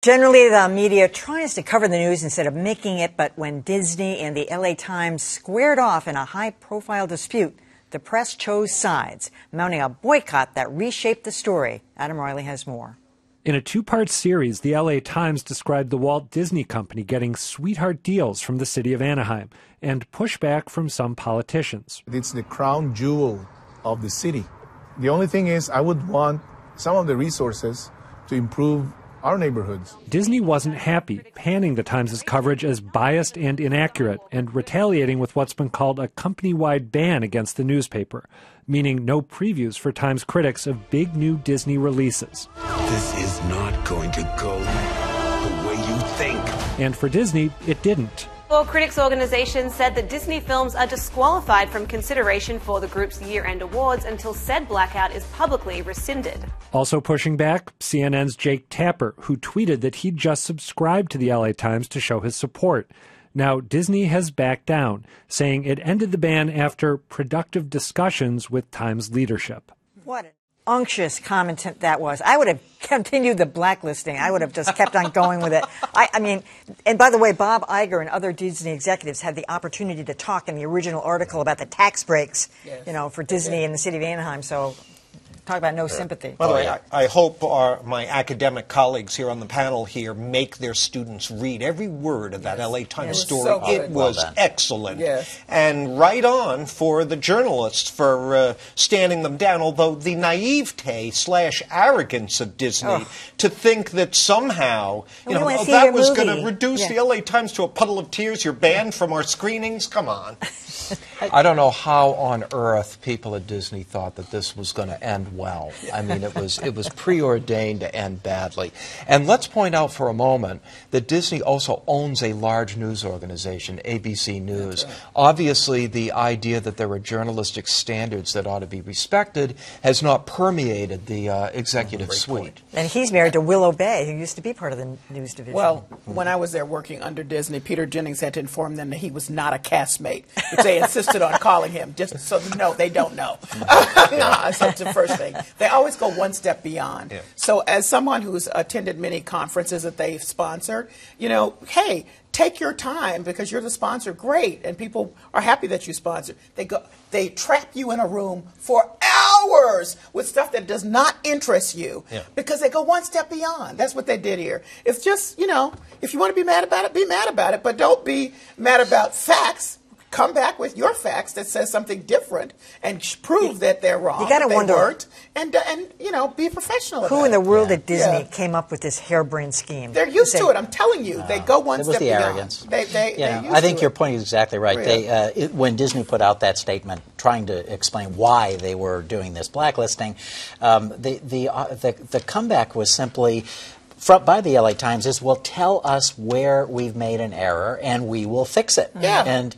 Generally, the media tries to cover the news instead of making it, but when Disney and the LA Times squared off in a high-profile dispute, the press chose sides, mounting a boycott that reshaped the story. Adam Riley has more. In a two-part series, the LA Times described the Walt Disney Company getting sweetheart deals from the city of Anaheim and pushback from some politicians. It's the crown jewel of the city. The only thing is, I would want some of the resources to improve our neighborhoods. Disney wasn't happy, panning the Times' coverage as biased and inaccurate and retaliating with what's been called a company-wide ban against the newspaper, meaning no previews for Times critics of big new Disney releases. This is not going to go the way you think. And for Disney, it didn't. Well, critics' organizations said that Disney films are disqualified from consideration for the group's year-end awards until said blackout is publicly rescinded. Also pushing back, CNN's Jake Tapper, who tweeted that he'd just subscribed to the LA Times to show his support. Now, Disney has backed down, saying it ended the ban after productive discussions with Times leadership. What an unctuous comment that was. I would have continued the blacklisting. I would have just kept on going with it. I mean, and by the way, Bob Iger and other Disney executives had the opportunity to talk in the original article about the tax breaks, for Disney and the city of Anaheim. So talk about no sympathy. By the way, I hope my academic colleagues here on the panel here make their students read every word of that LA Times story. So it was excellent. And right on for the journalists for standing them down, although the naivete/arrogance of Disney to think that somehow, that was going to reduce the LA Times to a puddle of tears. You're banned from our screenings. Come on. I don't know how on earth people at Disney thought that this was going to end well. I mean, it was preordained to end badly. And let's point out for a moment that Disney also owns a large news organization, ABC News. Right. Obviously, the idea that there are journalistic standards that ought to be respected has not permeated the executive suite. And he's married to Willow Bay, who used to be part of the news division. Well, when I was there working under Disney, Peter Jennings had to inform them that he was not a castmate, which they insisted on calling him, just so they don't know. That's the first thing. They always go one step beyond. Yeah. So as someone who's attended many conferences that they've sponsored, hey, take your time because you're the sponsor. Great. And people are happy that you sponsor. They trap you in a room for hours with stuff that does not interest you because they go one step beyond. That's what they did here. It's just, if you want to be mad about it, be mad about it, but don't be mad about facts. Come back with your facts that says something different and prove that they're wrong. You got to wonder, and be professional. Who in the world at Disney came up with this harebrained scheme? They're used to it. I'm telling you, they go one step beyond. It was the arrogance. I think your point is exactly right. Really? When Disney put out that statement trying to explain why they were doing this blacklisting, the comeback was simply by the LA Times is, well, tell us where we've made an error and we will fix it. Yeah. And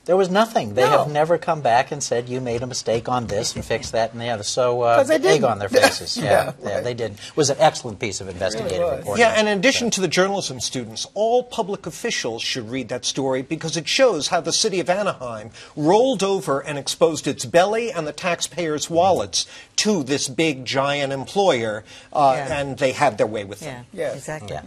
there was nothing. They have never come back and said, you made a mistake on this and fix that and the other. So egg on their faces. They did. It was an excellent piece of investigative reporting. Yeah, and in addition to the journalism students, all public officials should read that story because it shows how the city of Anaheim rolled over and exposed its belly and the taxpayers' wallets to this big, giant employer, and they had their way with them. Yeah, exactly.